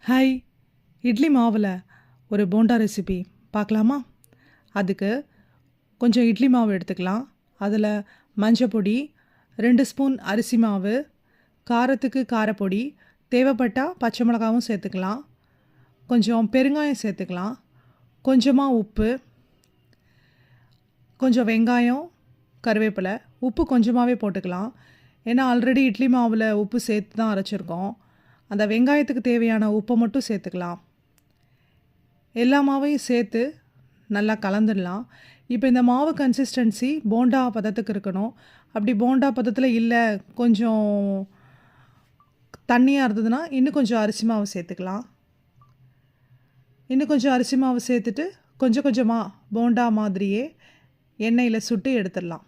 Hi, idli மாவில் ஒரு bonda recipe பார்க்கலாமா? அதுக்கு கொஞ்சம் இட்லி மாவு எடுத்துக்கலாம். அதில் மஞ்சப்பொடி, 2 ஸ்பூன் அரிசி மாவு, காரத்துக்கு காரப்பொடி, தேவைப்பட்டால் பச்சை மிளகாவும் சேர்த்துக்கலாம், கொஞ்சம் பெருங்காயம் சேர்த்துக்கலாம், கொஞ்சமாக உப்பு, கொஞ்சம் வெங்காயம், கருவேப்பிலை. உப்பு கொஞ்சமாகவே போட்டுக்கலாம், ஏன்னா ஆல்ரெடி இட்லி மாவில் உப்பு சேர்த்து தான் அரைச்சிருக்கோம். அந்த வெங்காயத்துக்கு தேவையான உப்பை மட்டும் சேர்த்துக்கலாம். எல்லா மாவையும் சேர்த்து நல்லா கலந்துடலாம். இப்போ இந்த மாவு கன்சிஸ்டன்சி போண்டா பதத்துக்கு இருக்கணும். அப்படி போண்டா பதத்தில் இல்லை, கொஞ்சம் தண்ணியாக இருந்ததுன்னா இன்னும் கொஞ்சம் அரிசி மாவு சேர்த்துக்கலாம். இன்னும் கொஞ்சம் அரிசி மாவு சேர்த்துட்டு கொஞ்சம் கொஞ்சமாக போண்டா மாதிரியே எண்ணெயில் சுட்டு எடுத்துடலாம்.